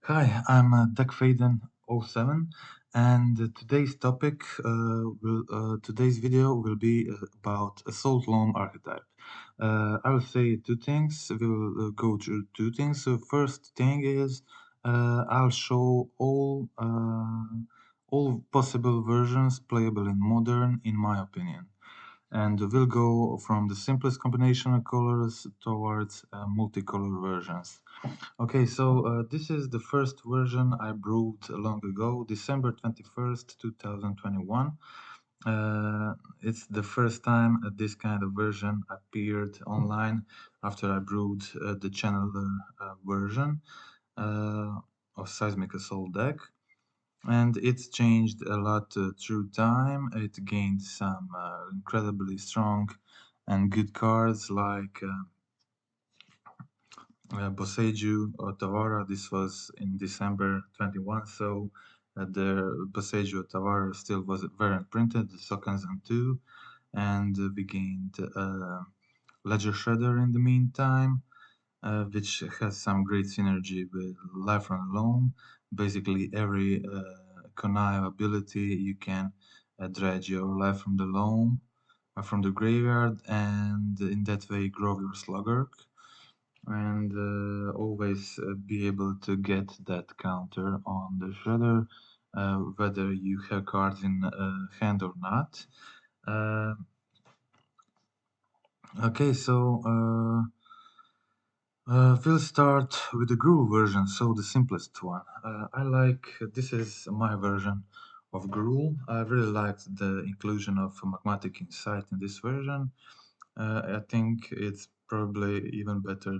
Hi, I'm Deckfaden07, and today's video will be about Assault Loam Archetype. I will say two things. We'll go through two things. So first thing is I'll show all possible versions playable in Modern, in my opinion, and we'll go from the simplest combination of colors towards multicolor versions. Okay, so this is the first version I brewed long ago, December 21st, 2021. It's the first time this kind of version appeared online after I brewed the channeler version uh, of Seismic Assault deck. And it's changed a lot through time. It gained some incredibly strong and good cards like Boseiju Otawara. This was in December 21, so the Boseiju Otawara still weren't printed, the Sokanzan 2, and we gained Ledger Shredder in the meantime, which has some great synergy with Life from the Loam. Basically, every connive ability you can dredge your Life from the Loam from the graveyard, and in that way grow your Sluggerk and always be able to get that counter on the shredder, whether you have cards in hand or not. Uh, okay, so we'll start with the Gruul version, so the simplest one. This is my version of Gruul. I really liked the inclusion of Magmatic Insight in this version. I think it's probably even better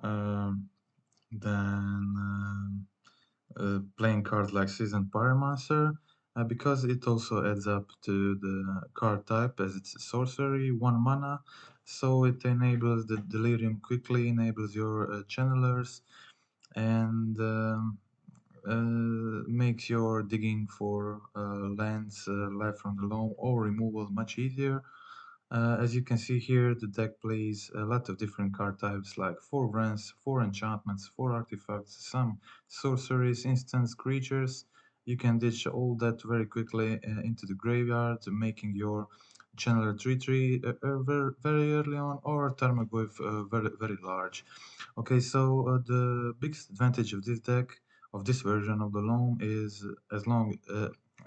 um, than playing cards like Seasoned Pyromancer, because it also adds up to the card type as it's a sorcery, 1 mana, so it enables the Delirium quickly, enables your channelers, and makes your digging for lands, Life from the Loam, or removal much easier. As you can see here, the deck plays a lot of different card types like 4 Wrens, 4 Enchantments, 4 Artifacts, some sorceries, instants, creatures. You can ditch all that very quickly into the graveyard, making your Channeler 3/3 very early on, or Tarmogoyf very large. Okay, so the biggest advantage of this deck, of this version of the Loam, is as long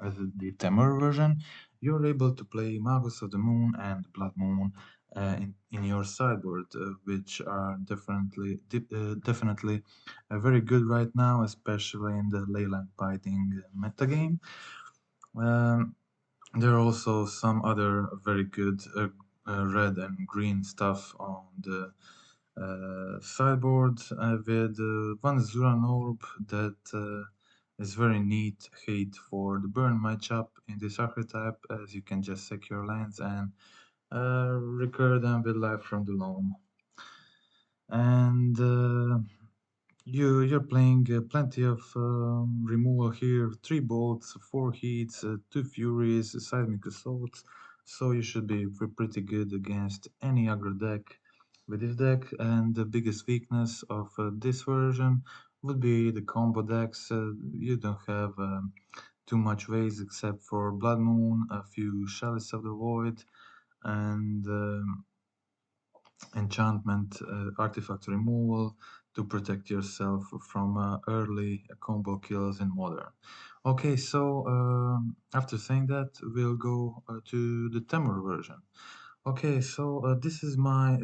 as the Temur version, you're able to play Magus of the Moon and Blood Moon in your sideboard, which are definitely very good right now, especially in the Leyline Biting metagame. Um, there are also some other very good red and green stuff on the sideboard with one Zuran Orb that is very neat hate for the burn matchup in this archetype, as you can just sack your lands and recur them with Life from the Loam. And you're playing plenty of removal here, 3 bolts, 4 heats, 2 furies, seismic assaults, so you should be pretty good against any aggro deck with this deck. And the biggest weakness of this version would be the combo decks. You don't have too much ways except for Blood Moon, a few Chalice of the Void, and enchantment, artifact removal to protect yourself from early combo kills in Modern. Okay, so after saying that, we'll go to the Temur version. Okay, so this is my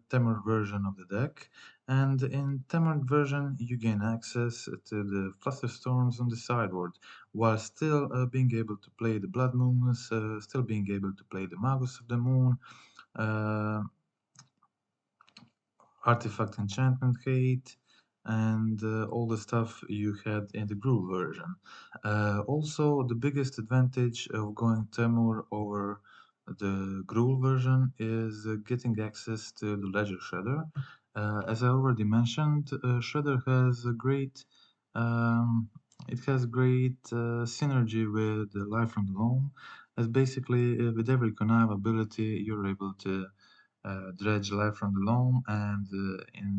Temur version of the deck, and in Temur version you gain access to the Flusterstorms on the sideboard, while still being able to play the Blood Moons, still being able to play the Magus of the Moon, uh, artifact enchantment hate, and all the stuff you had in the Gruul version. Also, the biggest advantage of going Temur over the Gruul version is getting access to the Ledger Shredder. As I already mentioned, Shredder has a great synergy with Life from the Loam, as basically with every connive ability you're able to dredge life from the loam, and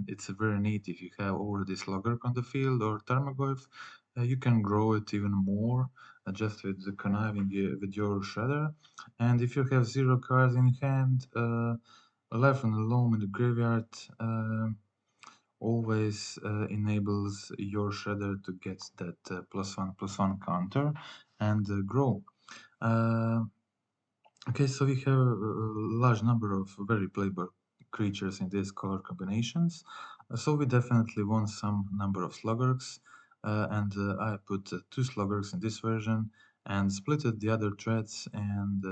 it's very neat if you have already slugger on the field or Tarmogoyf. You can grow it even more just with the conniving with your shredder. And if you have 0 cards in hand, life from the loam in the graveyard always enables your shredder to get that +1/+1 counter and grow. Okay, so we have a large number of very playable creatures in these color combinations. So we definitely want some number of sluggers, and I put 2 sluggers in this version and splitted the other threads and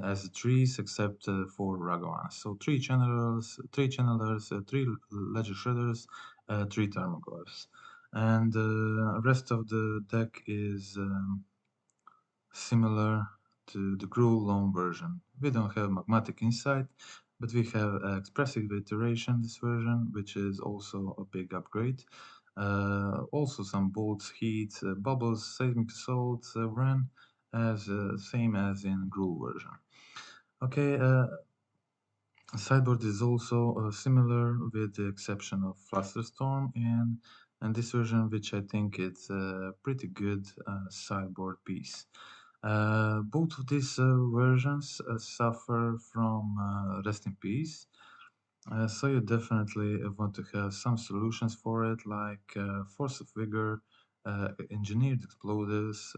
as trees except for Ragavans. So 3 channelers, 3 ledger shredders, 3 Tarmogoyfs. And rest of the deck is similar to the Gruul Loam version. We don't have Magmatic Insight, but we have Expressive Iteration this version, which is also a big upgrade. Also some bolts, heat, bubbles, seismic assault, Ren, as same as in Gruul version. Okay, sideboard is also similar with the exception of Flusterstorm and this version, which I think it's a pretty good sideboard piece. Both of these versions suffer from rest in peace, so you definitely want to have some solutions for it, like Force of Vigor, Engineered Explosives,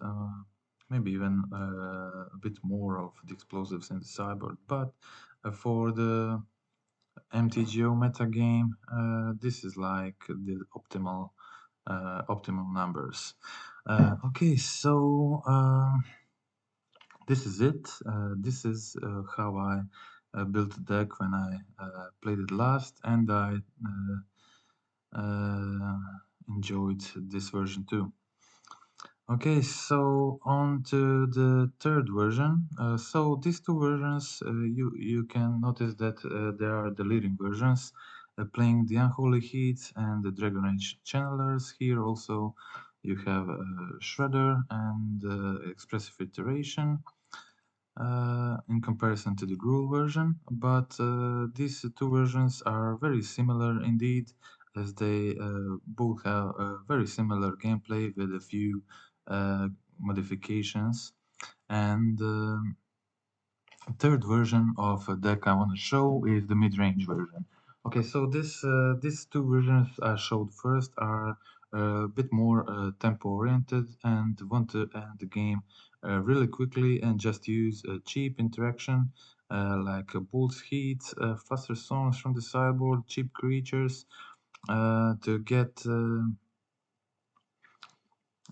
maybe even a bit more of the explosives in the sideboard. But for the MTGO metagame, this is like the optimal numbers. Okay, so this is it. This is how I built the deck when I played it last, and I enjoyed this version too. Okay, so on to the third version. So these 2 versions, you can notice that they are the leading versions, playing the Unholy Heat and the Dragon Age Channelers. Here also you have Shredder and Expressive Iteration in comparison to the Gruul version, but these 2 versions are very similar indeed, as they both have a very similar gameplay with a few modifications. And third version of a deck I want to show is the mid-range version. Okay, so these 2 versions I showed first are a bit more tempo-oriented and want to end the game really quickly and just use a cheap interaction like Bull's Heat, faster songs from the sideboard, cheap creatures to get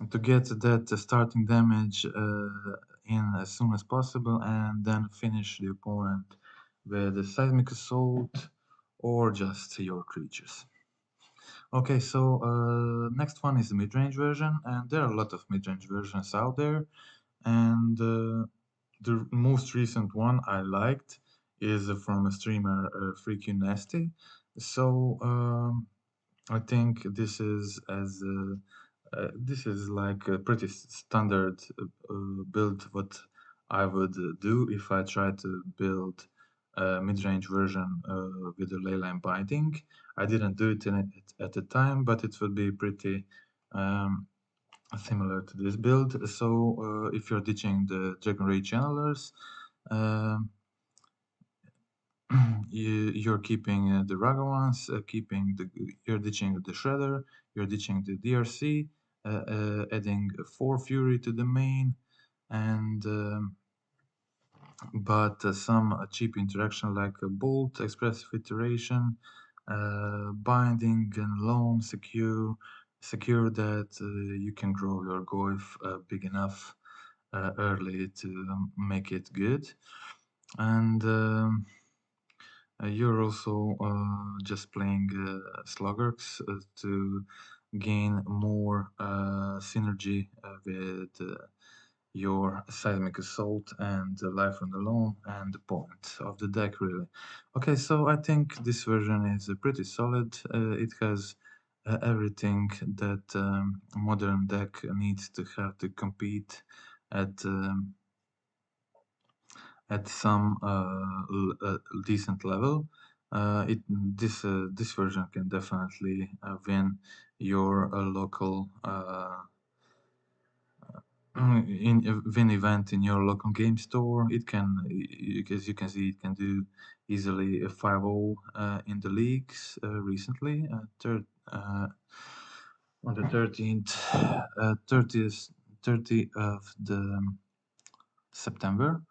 that starting damage in as soon as possible and then finish the opponent with a seismic assault or just your creatures. Okay, so next one is the mid-range version, and there are a lot of mid-range versions out there, and the most recent one I liked is from a streamer, Freaky Nasty. So I think this is like a pretty standard build what I would do if I try to build a mid-range version with a leyline binding. I didn't do it at the time, but it would be pretty similar to this build. So if you're ditching the Dragon Ray channelers, um, you're keeping the Ragavans, you're ditching the Shredder, you're ditching the DRC, adding 4 Fury to the main, and but some cheap interaction like a Bolt, Expressive Iteration, Binding, and Loam secure that you can grow your Goif big enough early to make it good. And you're also just playing sluggers to gain more synergy with your seismic assault and life on the loam and the point of the deck really. Okay, so I think this version is pretty solid. It has everything that a modern deck needs to have to compete at at some decent level, this version can definitely win your local win event in your local game store. It can, as you can see, it can do easily a 5-0 in the leagues recently. On the 13th, 30th of the September.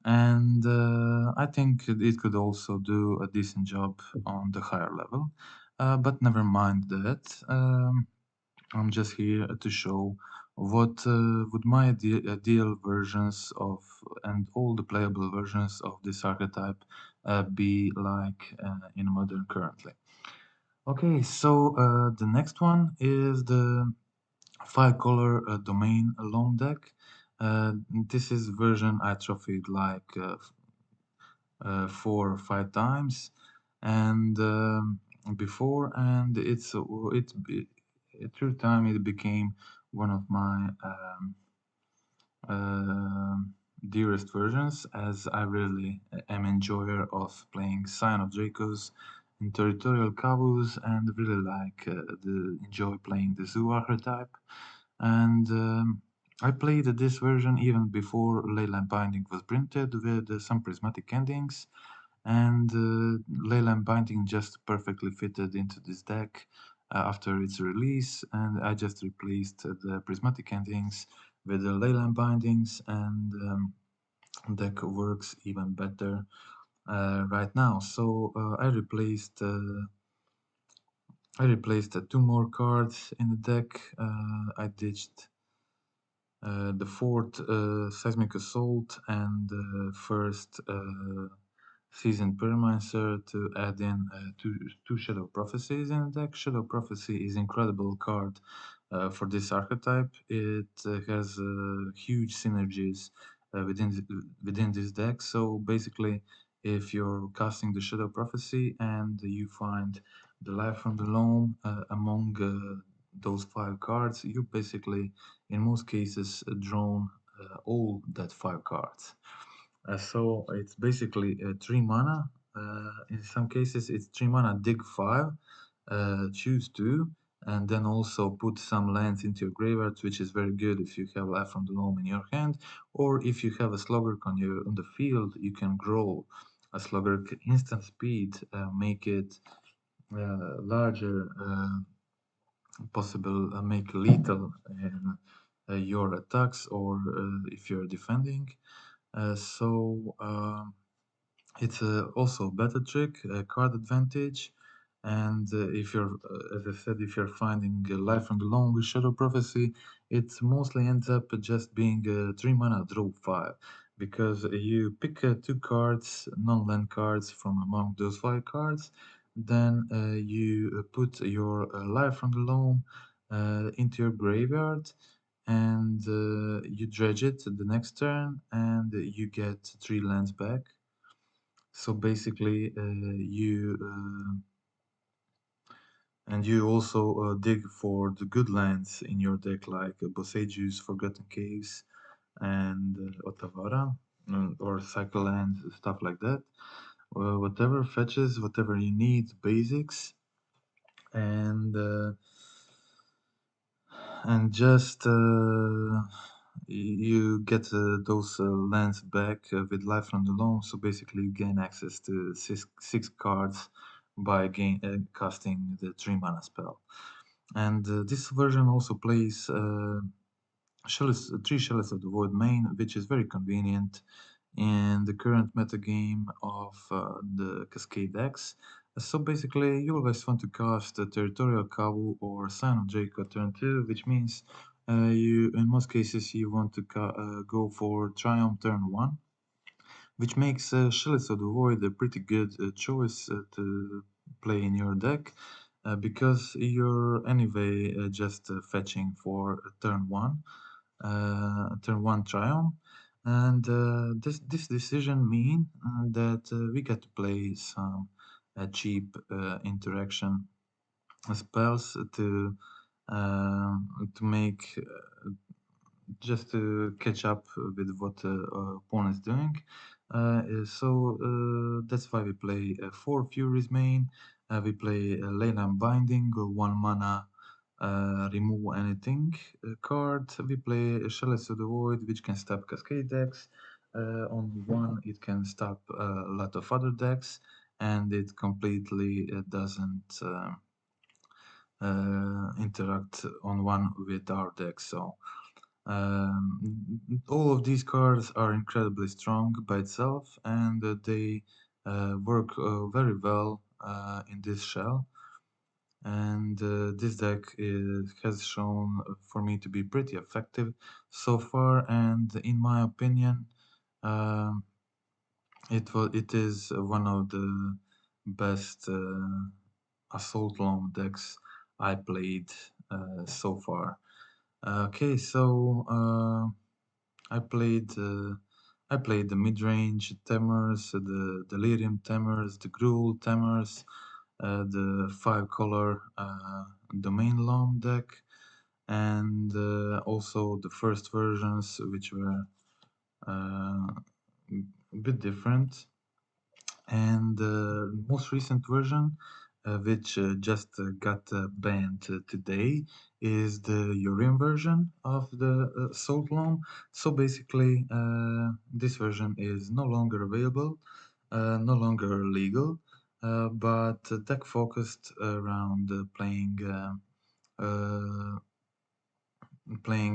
And I think it could also do a decent job on the higher level. But never mind that. I'm just here to show what would my ideal versions of and all the playable versions of this archetype be like in modern currently. Okay, so the next one is the 5-color domain Loam deck. This is version I trophied like 4 or 5 times, and before, and through time it became one of my uh, dearest versions, as I really am enjoyer of playing Sign of Dracos and Territorial Cabus, and really like enjoy playing the Zoo archetype. And I played this version even before Leyline Binding was printed with some prismatic endings, and Leyline Binding just perfectly fitted into this deck after its release, and I just replaced the prismatic endings with the Leyline Bindings, and deck works even better right now. So I replaced 2 more cards in the deck. I ditched the fourth Seismic Assault and the first Seasoned Pyromancer to add in two Shadow Prophecies in the deck. Shadow Prophecy is incredible card for this archetype. It has huge synergies within this deck. So basically, if you're casting the Shadow Prophecy and you find the Life from the Loam among those 5 cards, you basically, in most cases, drawn all that 5 cards. So it's basically 3 mana. In some cases, it's 3 mana, dig 5, choose 2, and then also put some lands into your graveyard, which is very good if you have Life from the Loam in your hand, or if you have a Sluggerk on the field, you can grow a Sluggerk instant speed, make it larger, possible, make lethal in your attacks, or if you're defending. So it's also a better trick, a card advantage. And if you're, as I said, if you're finding Life from the Loam with Shadow Prophecy, it mostly ends up just being 3 mana, draw 5, because you pick 2 cards, non-land cards from among those 5 cards, then you put your Life from the Loam into your graveyard, and you dredge it the next turn, and you get 3 lands back. So basically, you also dig for the good lands in your deck, like Boseju's Forgotten Caves and Otavara, or Cycle Land, stuff like that. Whatever fetches, whatever you need, basics, and just you get those lands back with Life from the Loam. So basically, you gain access to six cards by casting the 3 mana spell. And this version also plays three Chalice of the Void main, which is very convenient in the current metagame of the Cascade decks. So basically, you always want to cast a Territorial Kavu or Sign of Draco turn 2, which means in most cases, you want to go for Triumph turn 1, which makes Chalice of the Void a pretty good choice to play in your deck, because you're anyway just fetching for turn 1 Triumph. And this decision mean that we get to play some cheap interaction spells to make just to catch up with what opponent is doing. That's why we play 4 Furies main. We play Leyland Binding, 1 mana, remove anything card. We play Shells of the Void, which can stop Cascade decks. On one, it can stop a lot of other decks, and it completely doesn't interact on one with our deck. So all of these cards are incredibly strong by itself, and they work very well in this shell. And this deck has shown for me to be pretty effective so far. And in my opinion, um, it is one of the best assault loam decks I played so far. Okay, so I played uh, I played the mid-range Temers, the Delirium Temers, the Gruul Temers, the 5-color Domain Loam deck, and also the first versions, which were uh, a bit different. And the most recent version, which just got banned today, is the Urian version of the Salt Loam. So basically, this version is no longer available, no longer legal, but deck focused around uh, playing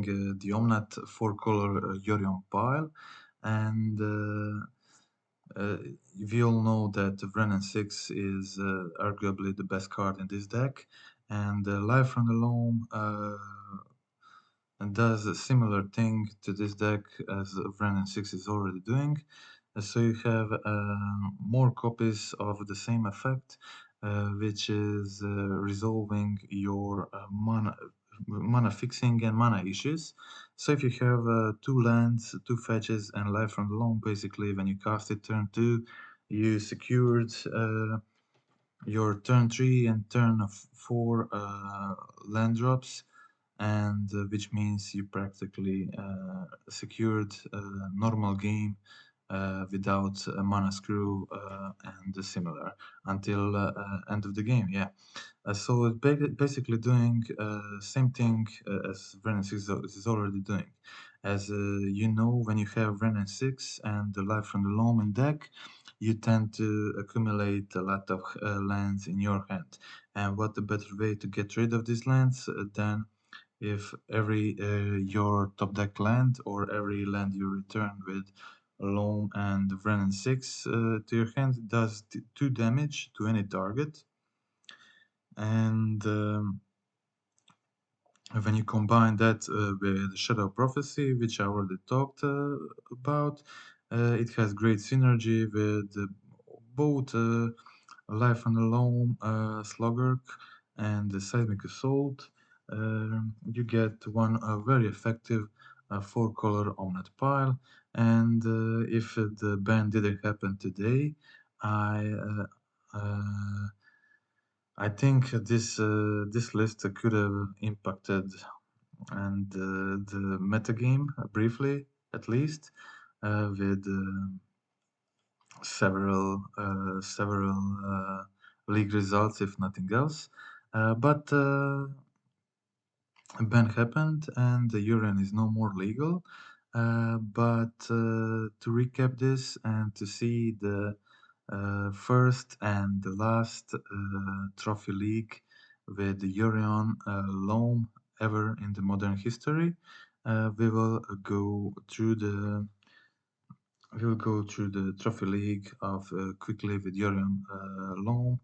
the Omnat 4-color Yorion pile, and uh, we all know that Vren 6 is arguably the best card in this deck, and Life from the Loam does a similar thing to this deck as Vren 6 is already doing. So you have more copies of the same effect, which is resolving your mana fixing and mana issues. So if you have 2 lands, 2 fetches, and Life from the Loam, basically when you cast it turn 2, you secured your turn 3 and turn 4 land drops, and which means you practically secured a normal game without a mana screw and similar until end of the game. Yeah. So it's basically doing same thing as Vren 6 is already doing. As you know, when you have Vren 6 and the Life from the Loam in deck, you tend to accumulate a lot of lands in your hand. And what a better way to get rid of these lands than if every your top deck land or every land you return with Loam and Vren 6 to your hand does 2 damage to any target. And when you combine that with Shadow Prophecy, which I already talked about, it has great synergy with both Life on the Loam, Sluggerk, and the Seismic Assault. You get one very effective 4-color Omnat pile, and if the ban didn't happen today, I I think this list could have impacted and the metagame briefly, at least, with several league results, if nothing else. But a ban happened, and the Urian is no more legal. But to recap this and to see the first and the last trophy league with the Urion Loam ever in the modern history, we will go through the trophy league of quickly with Urion Loam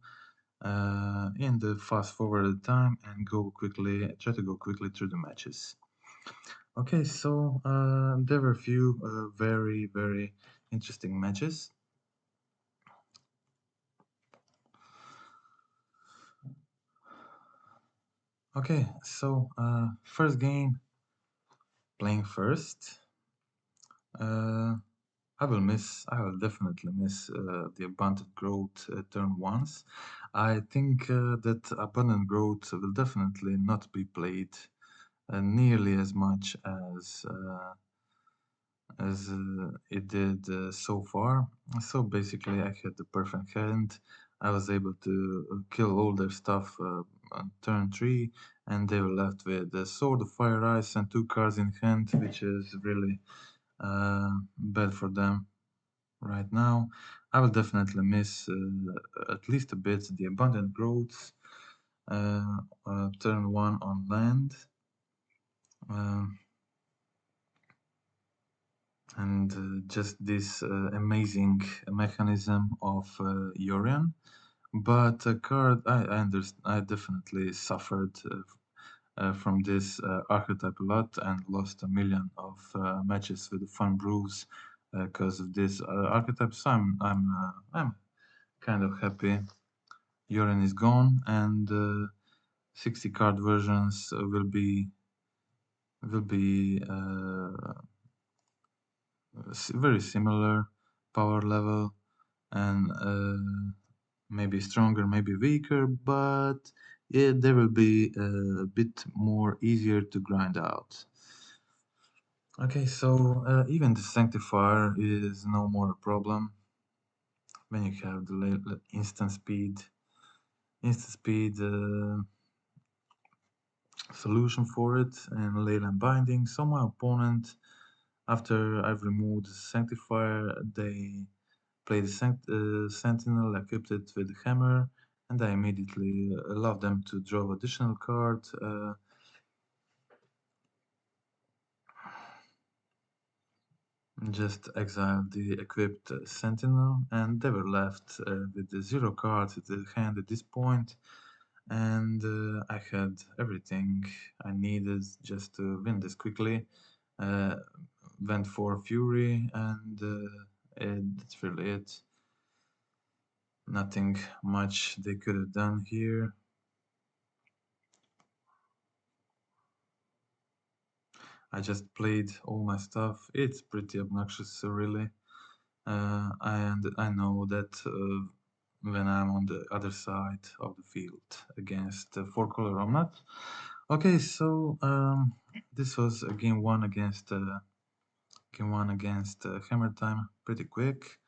in the fast forwarded time and try to go quickly through the matches. Okay, so there were a few very, very interesting matches. Okay, so first game, playing first. I will definitely miss the abundant growth turn once. I think that abundant growth will definitely not be played nearly as much as it did so far. So basically, I had the perfect hand. I was able to kill all their stuff on turn 3, and they were left with the Sword of Fire Ice and 2 cards in hand, which is really bad for them right now. I will definitely miss at least a bit the Abundant Growths turn 1 on land. Um, and just this amazing mechanism of Yorion. But card, I definitely suffered from this archetype a lot and lost a million of matches with the fun brews because of this archetype. So I'm kind of happy. Yorion is gone, and 60 card versions will be very similar power level and maybe stronger, maybe weaker, but they will be a bit more easier to grind out. Okay, so even the Sanctifier is no more a problem when you have the instant speed. Instant speed solution for it and Leyland Binding. So my opponent, after I've removed the Sanctifier, they play the Sentinel, equipped it with the Hammer, and I immediately allow them to draw additional card. Just exile the equipped Sentinel, and they were left with the 0 cards at the hand at this point. And I had everything I needed just to win this quickly. Went for Fury, and that's really it. Nothing much they could have done here. I just played all my stuff. It's pretty obnoxious, really. I know that when I'm on the other side of the field against 4-color, I'm not. Okay, so this was game one against Hammer Time. Pretty quick.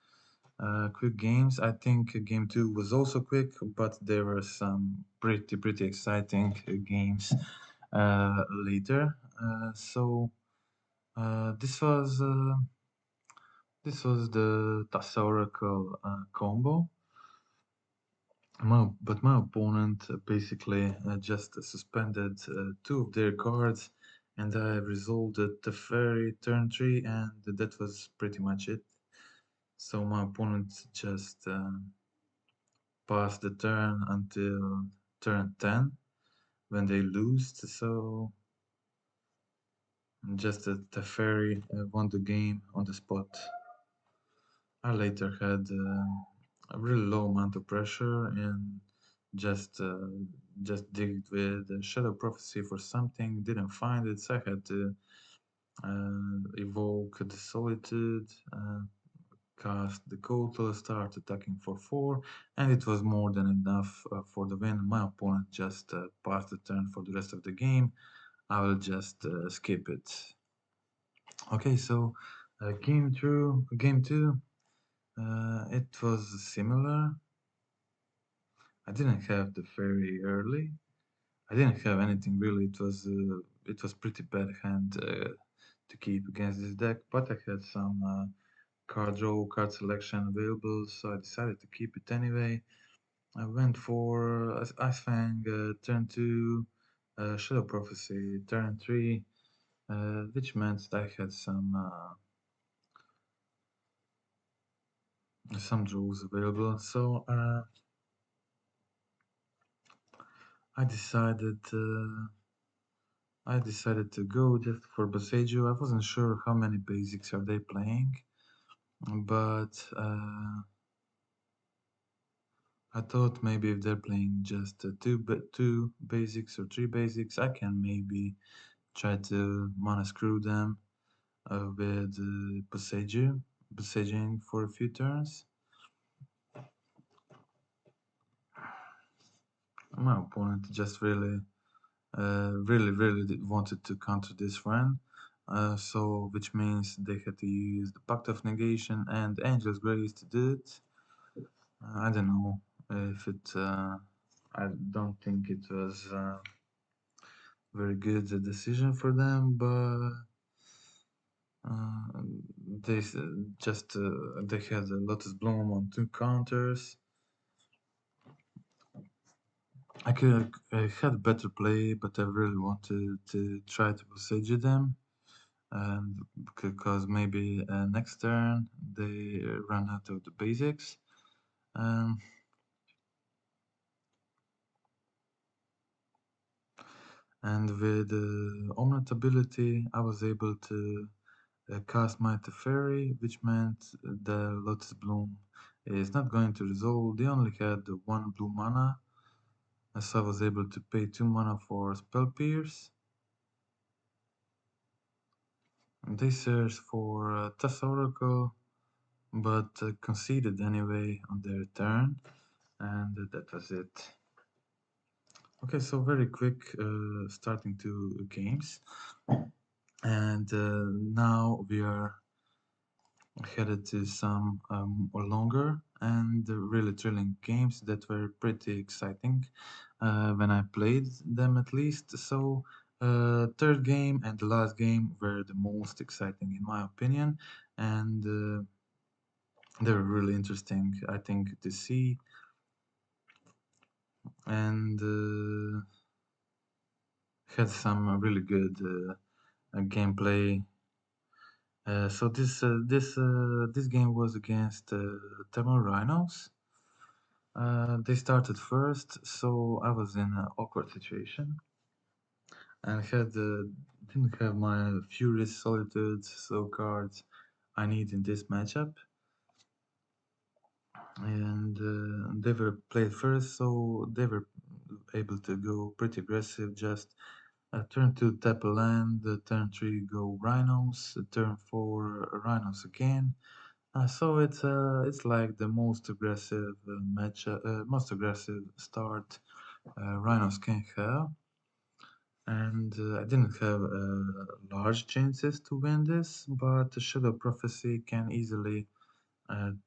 Quick games. I think game 2 was also quick, but there were some pretty exciting games later. So this was the Thesaurical combo. But my opponent basically just suspended 2 of their cards, and I resolved the Teferi turn 3, and that was pretty much it. So my opponent just passed the turn until turn 10 when they lost. So just the Teferi won the game on the spot. I later had a really low amount of pressure and just uh, just digged with Shadow Prophecy for something, didn't find it, so I had to evoke the Solitude, cast the Kotal, start attacking for 4, and it was more than enough for the win. My opponent just passed the turn for the rest of the game. I will just skip it. Okay, so game 2. It was similar. I didn't have the fairy early. I didn't have anything really. It was pretty bad hand to keep against this deck, but I had some card draw, card selection available, so I decided to keep it anyway. I went for Ice Fang turn 2, Shadow Prophecy turn 3, which meant that I had some draws available. So I decided to go just for Boseiju. I wasn't sure how many basics are they playing, but I thought maybe if they're playing just two basics or 3 basics, I can maybe try to mana screw them with Boseiju for a few turns. My opponent just really really wanted to counter this run. So which means they had to use the Pact of Negation and Angel's Grace to do it. I don't know if it. I don't think it was very good decision for them, but uh, they just they had a Lotus Bloom on 2 counters. I had better play, but I really wanted to try to besiege them, and because maybe next turn they run out of the basics. Um, and with Omnat ability, I was able to cast my Teferi, which meant the Lotus Bloom is not going to resolve. They only had 1 blue mana, so I was able to pay 2 mana for Spell Pierce. And they searched for Tessa Oracle, but conceded anyway on their turn, and that was it. Okay, so very quick starting 2 games, and now we are headed to some longer and really thrilling games that were pretty exciting when I played them at least. So third game and the last game were the most exciting in my opinion, and they were really interesting, I think, to see. And had some really good gameplay. So this game was against Thermal Rhinos. They started first, so I was in an awkward situation and didn't have my Furious Solitudes, so cards I need in this matchup. And they were played first, so they were able to go pretty aggressive. Just turn 2 tap a land, turn 3 go Rhinos, turn 4 Rhinos again. So it's like the most aggressive most aggressive start Rhinos can have, and I didn't have large chances to win this, but the Shadow Prophecy can easily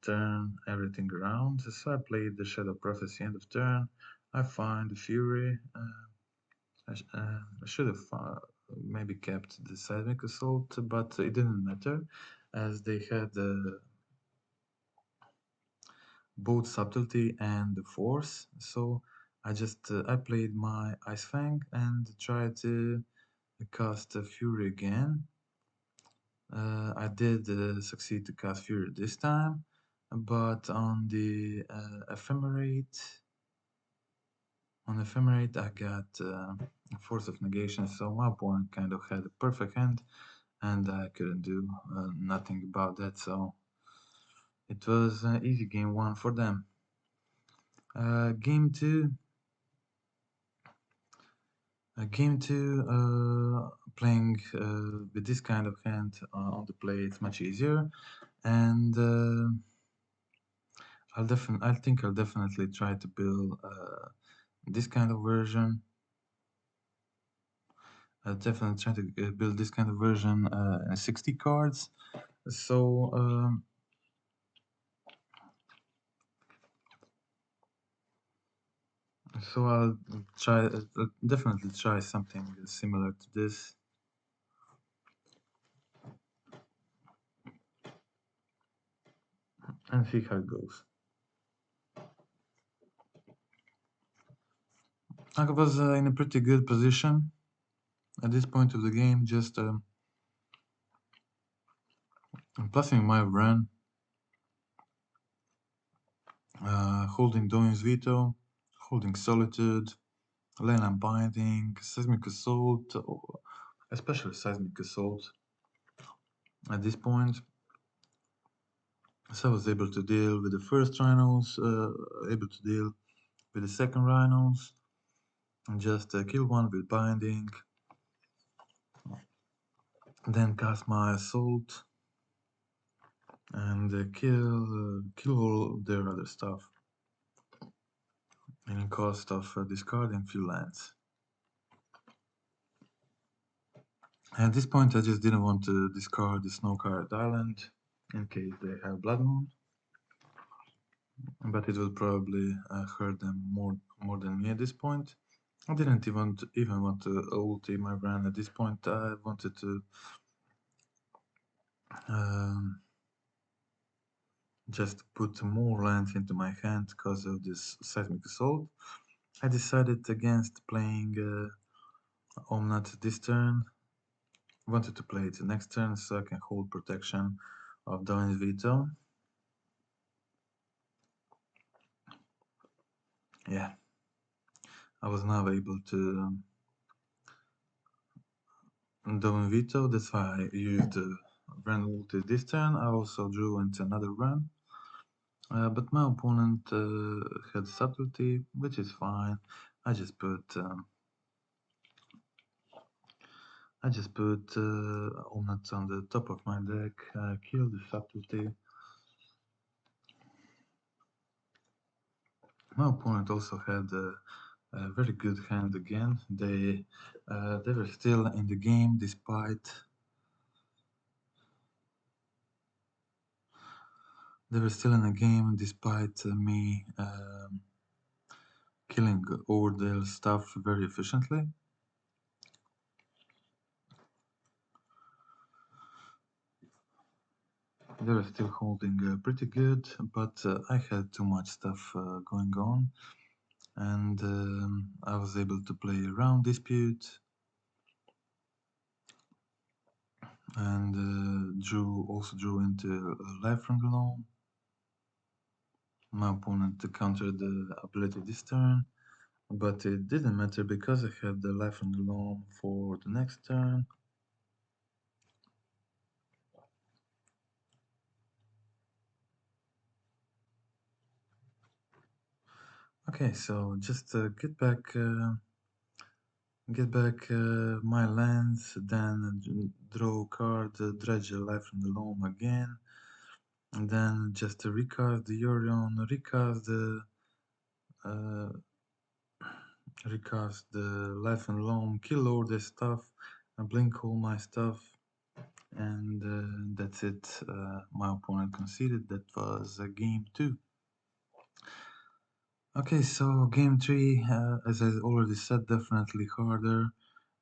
turn everything around. So I played the Shadow Prophecy end of turn. I find the Fury. I should have maybe kept the Seismic Assault, but it didn't matter, as they had both Subtlety and the Force. So I played my Ice Fang and tried to cast Fury again. I did succeed to cast Fury this time, but on the Ephemerate I got Force of Negation, so my opponent kind of had a perfect hand, and I couldn't do nothing about that, so it was easy game 1 for them. Game 2, playing with this kind of hand on the play, it's much easier, and I think I'll definitely try to build this kind of version. I'll definitely try to build this kind of version 60 cards. So I'll definitely try something similar to this. And see how it goes. I was in a pretty good position at this point of the game, just passing my run, holding Doin's Veto, holding Solitude, Leyland Binding, Seismic Assault, especially Seismic Assault at this point. So I was able to deal with the first Rhinos, able to deal with the second Rhinos, and just kill one with Binding, then cast my Assault, and kill all their other stuff, and cost of discarding few lands. At this point, I just didn't want to discard the snow-card island in case they have Blood Moon, but it would probably hurt them more than me at this point. I didn't even want to ulti my brand at this point. I wanted to um, just put more lands into my hand because of this Seismic Assault. I decided against playing Omnat this turn. Wanted to play it the next turn so I can hold protection of Dawn's Veto. Yeah, I was now able to Dawn Veto, that's why I used Ren ulti this turn. I also drew into another run. But my opponent had subtlety, which is fine. I just put Omnats on the top of my deck, kill the subtlety. My opponent also had a very good hand again. They were still in the game despite me killing all their stuff very efficiently. They were still holding pretty good, but I had too much stuff going on, and I was able to play around dispute and also drew into life from the Loam. My opponent countered the ability this turn, but it didn't matter because I had the life from the Loam for the next turn. Okay, so just get back my lands, then draw a card, dredge a life from the Loam again, and then just recast the Orion, uh, recast the life and Loam, kill all this stuff, and blink all my stuff, and that's it. My opponent conceded. That was game 2. Okay, so game 3, as I already said, definitely harder.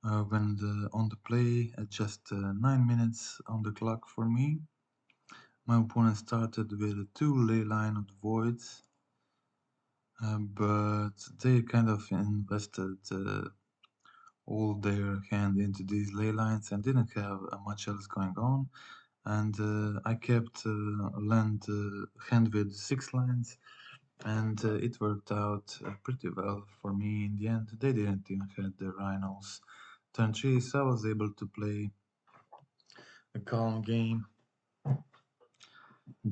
When on the play at just 9 minutes on the clock for me. My opponent started with 2 ley line of the voids, but they kind of invested all their hand into these ley lines and didn't have much else going on. And I kept hand with 6 lines, and it worked out pretty well for me in the end. They didn't even have the rhinos turn 3, so I was able to play a calm game.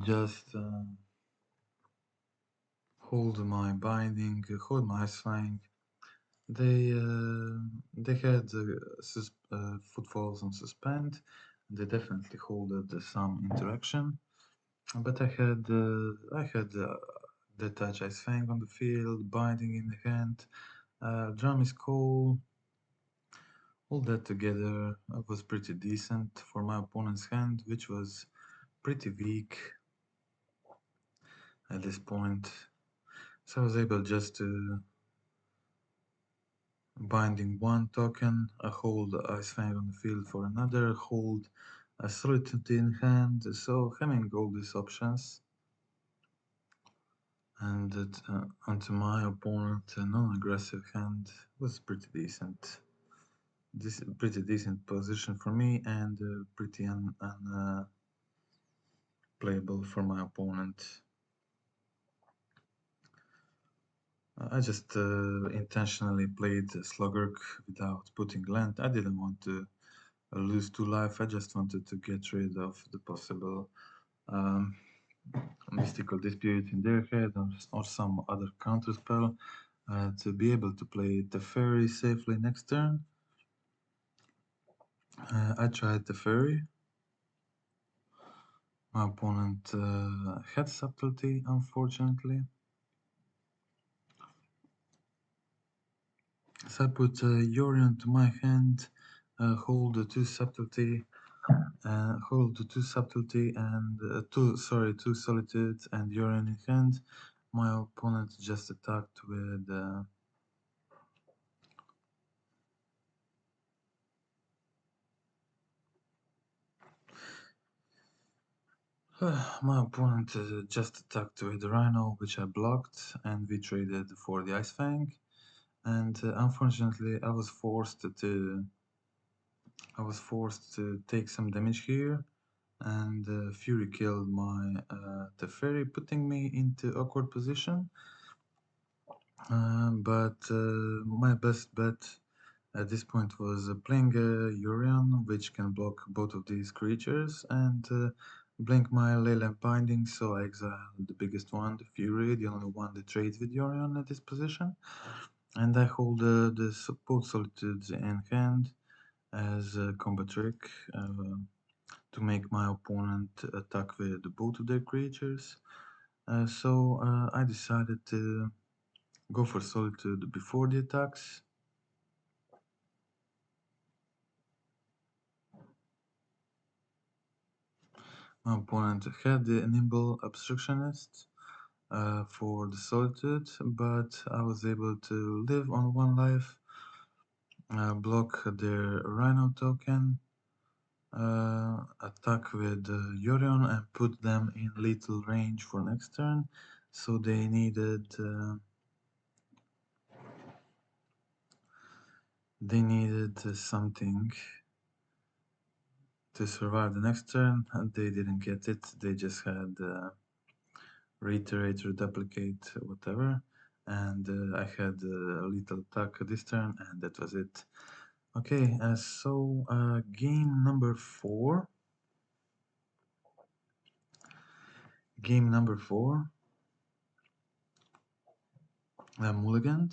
Just hold my binding, hold my swing. They had footfalls on suspend. They definitely holded some interaction, but I had the touch I swing on the field, binding in the hand, drum is cool. All that together was pretty decent for my opponent's hand, which was pretty weak at this point. So I was able just to binding one token, a hold Ice Fang on the field for another, hold a Solitude in hand, so having all these options. And that onto my opponent, a non-aggressive hand was pretty decent. This pretty decent position for me and pretty playable for my opponent. I just intentionally played Sluggerk without putting land. I didn't want to lose 2 life. I just wanted to get rid of the possible um, mystical dispute in their head or some other counterspell to be able to play Teferi safely next turn. I tried Teferi. My opponent had subtlety, unfortunately. So I put Yorion to my hand, hold the two subtlety, hold the two subtlety and two solitude and Urian in hand. My opponent just attacked with my opponent just attacked with the Rhino, which I blocked, and we traded for the Ice Fang. And unfortunately, I was forced to take some damage here, and Fury killed my Teferi, putting me into awkward position. But my best bet at this point was playing Urian, which can block both of these creatures, and blink my Leyland Binding, so I exile the biggest one, the Fury, the only one that trades with Urian at this position. And I hold both Solitudes in hand as a combat trick to make my opponent attack with both of their creatures. So I decided to go for Solitude before the attacks. My opponent had the Nimble Obstructionist for the Solitude, but I was able to live on one life, block their Rhino token, attack with Yorion, and put them in lethal range for next turn. So they needed something to survive the next turn, and they didn't get it. They just had reiterate, reduplicate, whatever. And I had a little attack this turn, and that was it. Okay, so game number 4. Game number 4. Mulligan.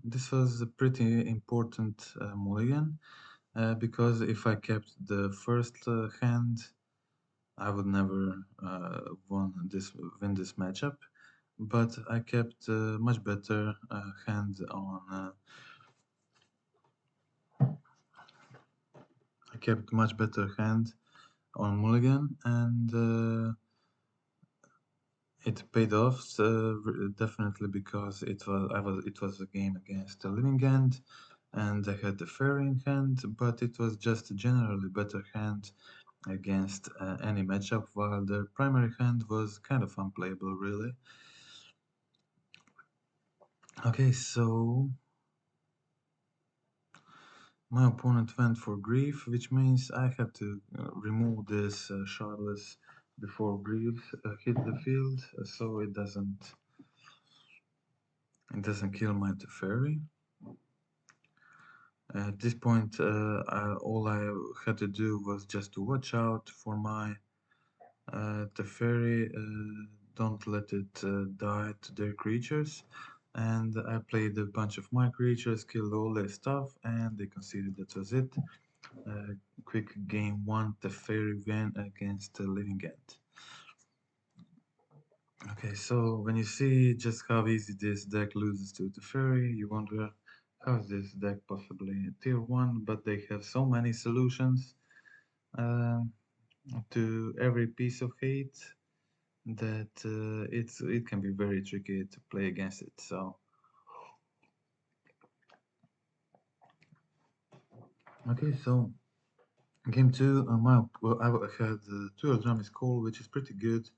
This was a pretty important mulligan because if I kept the first hand, I would never win this matchup. But I kept a much better hand on. I kept much better hand on mulligan, and it paid off definitely because it was a game against a living hand, and I had the fairy in hand, but it was just a generally better hand against any matchup, while the primary hand was kind of unplayable, really. Okay, so my opponent went for Grief, which means I had to remove this Shardless before Grief hit the field, so it doesn't kill my Teferi. At this point, all I had to do was just to watch out for my Teferi, don't let it die to their creatures. And I played a bunch of my creatures, killed all their stuff, and they conceded that was it. Quick game 1, Teferi win against Living End. Okay, so when you see just how easy this deck loses to Teferi, you wonder how is this deck possibly tier 1, but they have so many solutions to every piece of hate that it can be very tricky to play against it. So okay, so game 2, I had 2 Eldrami's Call, which is pretty good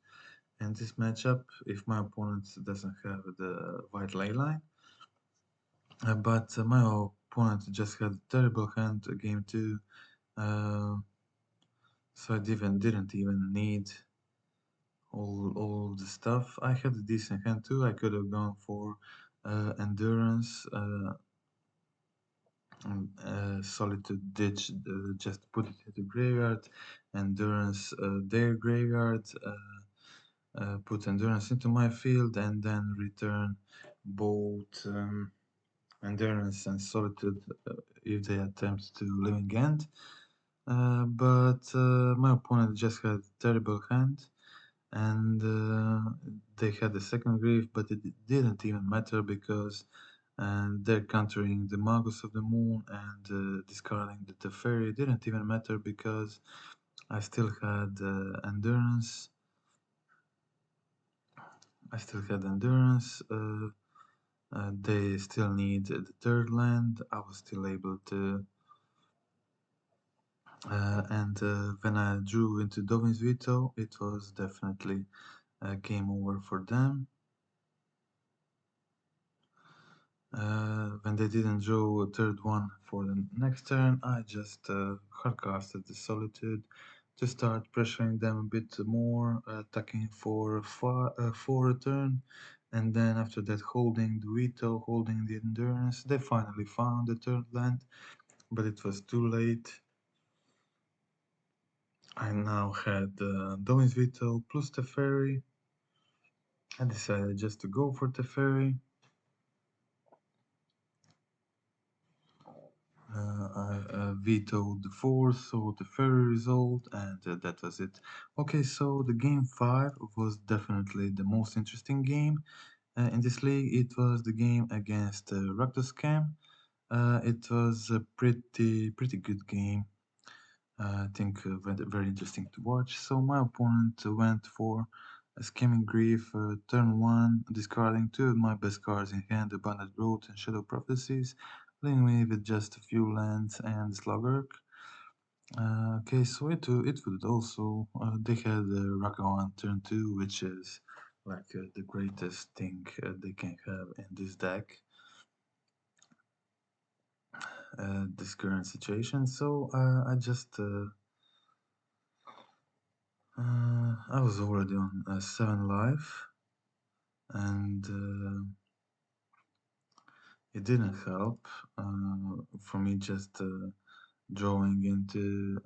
in this matchup if my opponent doesn't have the white ley line. But my opponent just had a terrible hand game 2, so I didn't even need all the stuff. I had a decent hand too. I could have gone for endurance, solitude ditch, just put it into graveyard, endurance their graveyard, put endurance into my field, and then return both endurance and solitude if they attempt to living end. But my opponent just had a terrible hand, and they had a second grief, but it didn't even matter because and they're countering the Magus of the Moon and discarding the Teferi didn't even matter because I still had endurance. I still had endurance. They still need the third land. I was still able to. And when I drew into Dovin's Veto, it was definitely a game over for them. When they didn't draw a third one for the next turn, I just hardcasted the Solitude to start pressuring them a bit more, attacking for a turn, and then after that holding the Veto, holding the Endurance. They finally found the third land, but it was too late. I now had Domin's Veto plus Teferi. I decided just to go for Teferi. I vetoed the fourth, so the fairy result, and that was it. Okay, so the game 5 was definitely the most interesting game in this league. It was the game against Rakdos Scam. It was a pretty good game. I think very interesting to watch. So my opponent went for a Scamming Grief, turn 1, discarding 2 of my best cards in hand, Abundant Growth and Shadow Prophecies, leaving me with just a few lands and Sluggerk. Okay, so it would also, they had Ragavan turn 2, which is like the greatest thing they can have in this deck, this current situation. So I just I was already on 7 life, and it didn't help for me just drawing into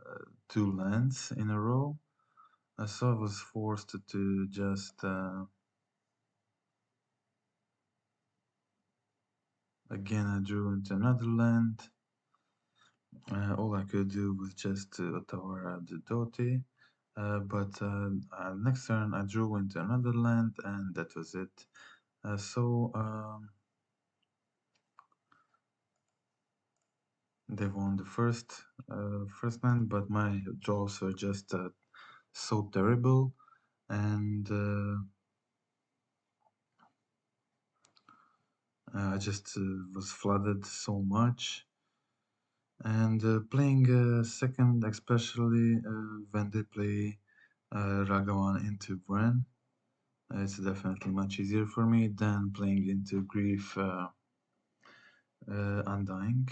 2 lands in a row. So I was forced to just again I drew into another land. All I could do was just Otawara the Doti. But next turn I drew into another land and that was it. So they won the first land, but my draws were just so terrible, and I just was flooded so much. And playing second, especially when they play Ragavan into Bren, it's definitely much easier for me than playing into Grief Undying.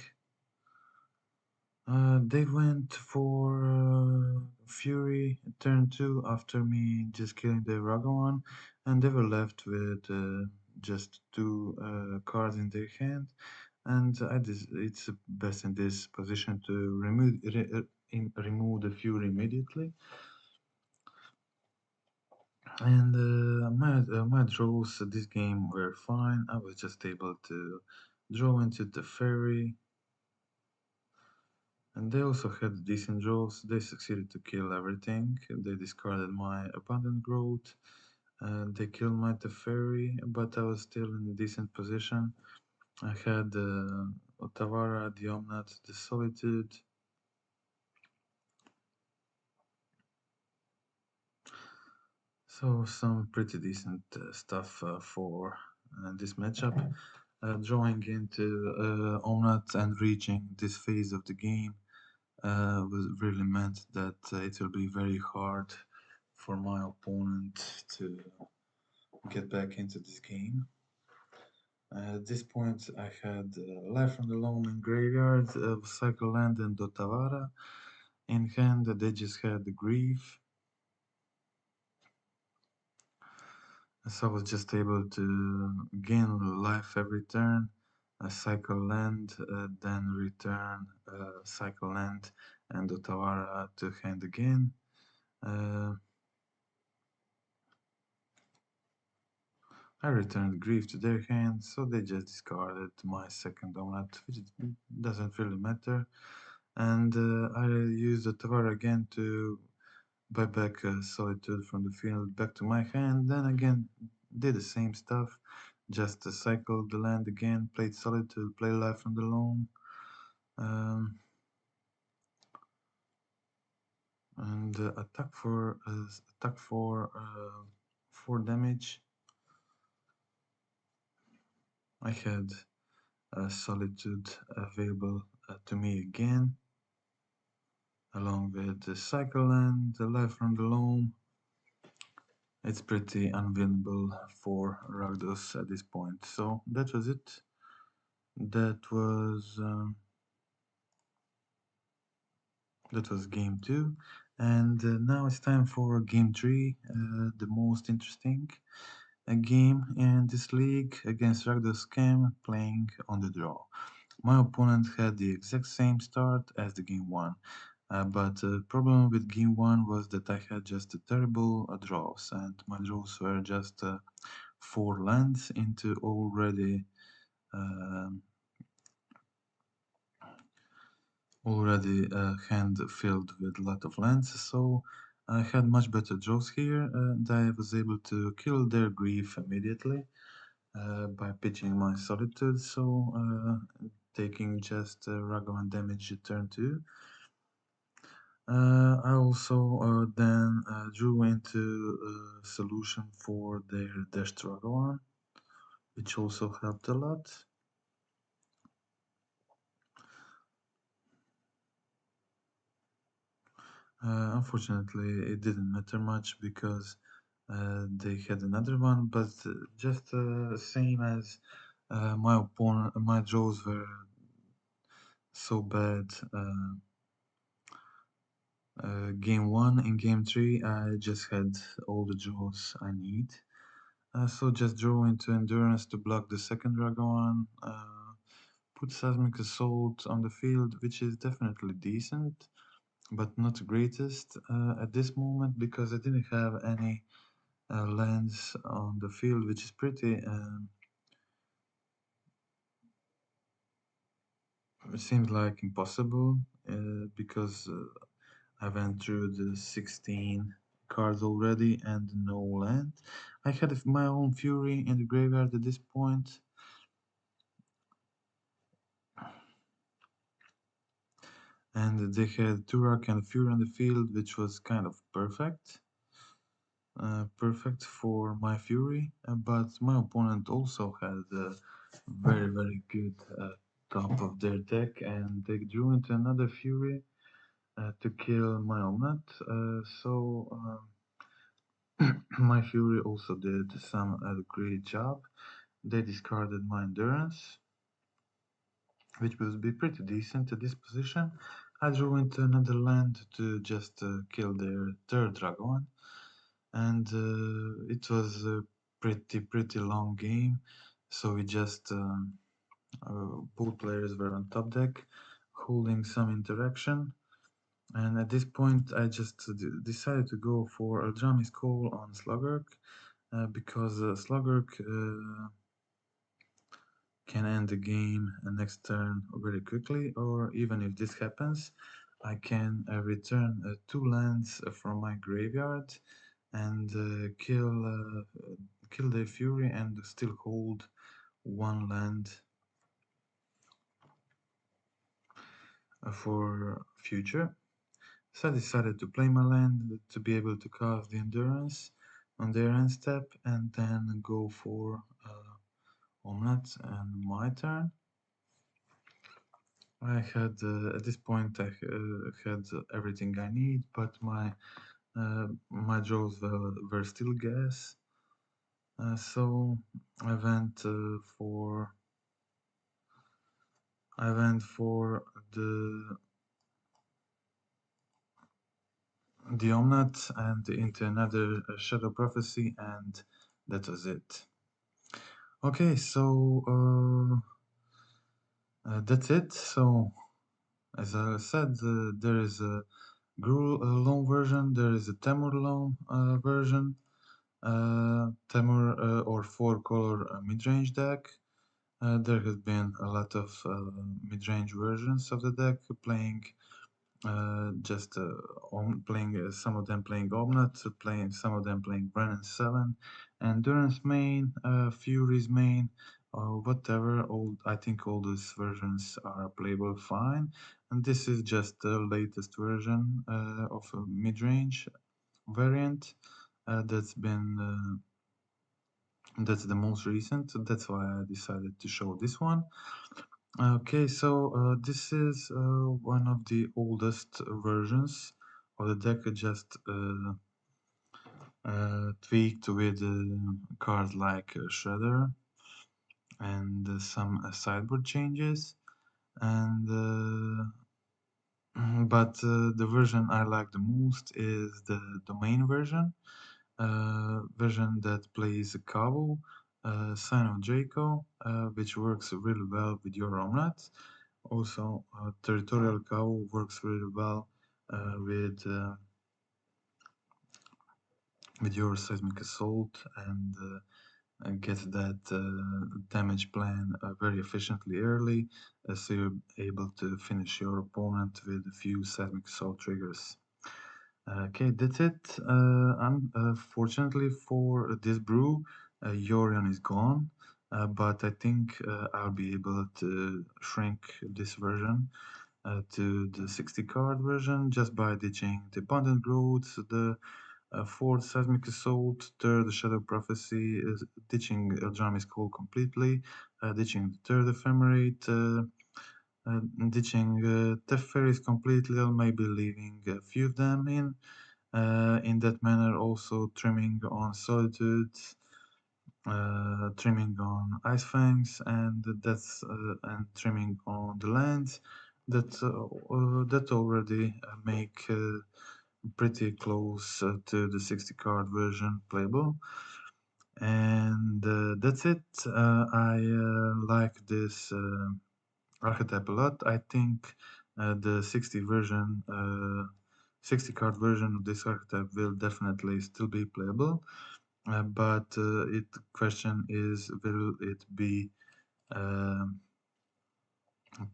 They went for Fury turn 2 after me just killing the Ragavan, and they were left with just 2 cards in their hand. And it's best in this position to remove the Fury immediately. And my draws this game were fine. I was just able to draw into the Fairy. And they also had decent draws. They succeeded to kill everything. They discarded my Abundant Growth. They killed my Teferi, but I was still in a decent position. I had Otawara, the Omnat, the Solitude. So some pretty decent stuff for this matchup. Drawing into Omnat and reaching this phase of the game was really meant that it will be very hard for my opponent to get back into this game. At this point, I had Life from the Loam in graveyard, Cycle Land and Dotavara. In hand, they just had the Grief. So I was just able to gain life every turn, cycle land, then return, cycle land, and Dotavara to hand again. I returned Grief to their hand, so they just discarded my second Dominant, which doesn't really matter. And I used the Tavara again to buy back Solitude from the field back to my hand. Then again, did the same stuff. Just cycled the land again, played Solitude, play Life from the Loam, um, and attack for 4 damage. I had Solitude available to me again, along with the cycle and the Life from the Loam. It's pretty unwinnable for Rakdos at this point. So that was it. That was game two, and now it's time for game three, the most interesting game in this league against Rakdos Cam, playing on the draw. My opponent had the exact same start as the game one, but the problem with game one was that I had just terrible draws, and my draws were just 4 lands into um already hand filled with a lot of lands, so I had much better draws here, and I was able to kill their grief immediately by pitching my Solitude, so taking just Ragavan damage turn 2. I also then drew into a solution for their Dash Ragavan, which also helped a lot. Unfortunately, it didn't matter much because they had another one, but just same as my opponent, my draws were so bad. Game one and game three, I just had all the draws I need. So just draw into Endurance to block the second Dragon. Put Seismic Assault on the field, which is definitely decent, but not the greatest at this moment because I didn't have any lands on the field, which is pretty. It seems like impossible because I went through the 16 cards already and no land. I had my own Fury in the graveyard at this point. And they had Turak and Fury on the field, which was kind of perfect. Perfect for my Fury, but my opponent also had a very, very good top of their deck, and they drew into another Fury to kill my Omnat. My Fury also did some great job. They discarded my Endurance, which will be pretty decent at this position. I drew into another land to just kill their third dragon, and it was a pretty long game. So we just both players were on top deck, holding some interaction. And at this point, I just decided to go for a Eldrami's Call on Sluggerk because Sluggerk can end the game next turn very quickly, or even if this happens, I can return 2 lands from my graveyard and kill their Fury and still hold 1 land for future. So I decided to play my land to be able to cast the Endurance on their end step and then go for Omnat and my turn. I had at this point I had everything I need, but my draws were still gas. So I went for the Omnat and into another Shadow Prophecy, and that was it. Okay, so that's it. So as I said, there is a Gruul Loam version, there is a Temur Loam version, Temur or 4-color midrange deck. There has been a lot of mid-range versions of the deck playing playing some of them playing Omnat, playing some of them playing Brennan 7, Endurance main, Fury's main, whatever. I think all those versions are playable fine, and this is just the latest version of a mid-range variant that's the most recent. That's why I decided to show this one. Okay, so this is one of the oldest versions of the deck, just tweaked with cards like Shredder and some sideboard changes. And but the version I like the most is the domain version, version that plays a Cabo, Sign of Draco, which works really well with your omelets. Also, territorial Cabo works really well with your seismic assault and get that damage plan very efficiently early, so you're able to finish your opponent with a few seismic assault triggers. Okay, that's it. Unfortunately for this brew, Yorion is gone, but I think I'll be able to shrink this version to the 60 card version just by ditching the Abundant Growth, the fourth Seismic Assault, third Shadow Prophecy, ditching Eldrami's Call completely, ditching the third Ephemerate, ditching Teferis completely, or maybe leaving a few of them in that manner, also trimming on Solitude, trimming on Ice Fangs, and that's and trimming on the lands that already make pretty close to the 60 card version playable. And that's it. I like this archetype a lot. I think the 60 card version of this archetype will definitely still be playable. But the question is, will it be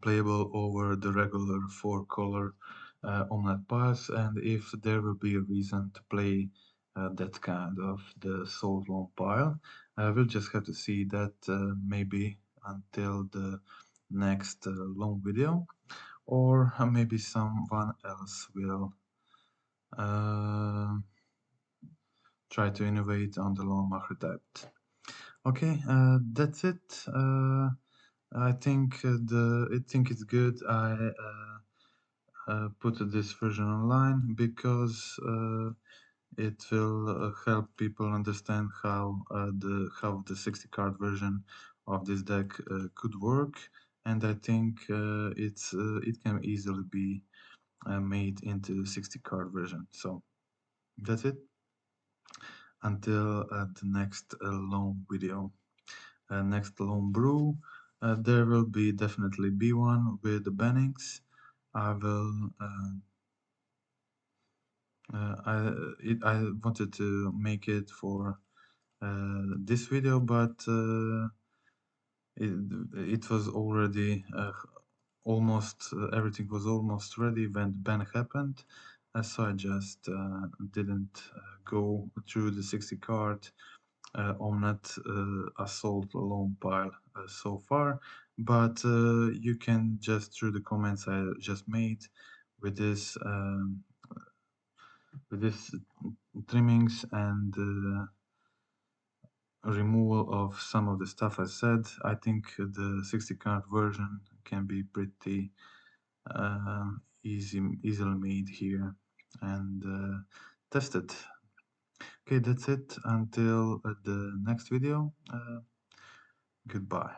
playable over the regular 4-color omelet pass, and if there will be a reason to play that kind of the Soul Loam pile. We'll just have to see that maybe until the next Loam video, or maybe someone else will uh, try to innovate on the Loam archetype. Okay, that's it. I think it's good. I put this version online because it will help people understand how the 60 card version of this deck could work, and I think it can easily be made into 60 card version. So that's it. Until the next Loam video, next Loam brew. There will be definitely be one with the bannings. I will. I wanted to make it for this video, but it was already almost everything was almost ready when the ban happened. So I just didn't go through the 60 card Omnet Assault Loam pile so far, but you can just through the comments I just made with this trimmings and removal of some of the stuff I said, I think the 60 card version can be pretty easily made here and tested. Okay, that's it. Until the next video. Goodbye.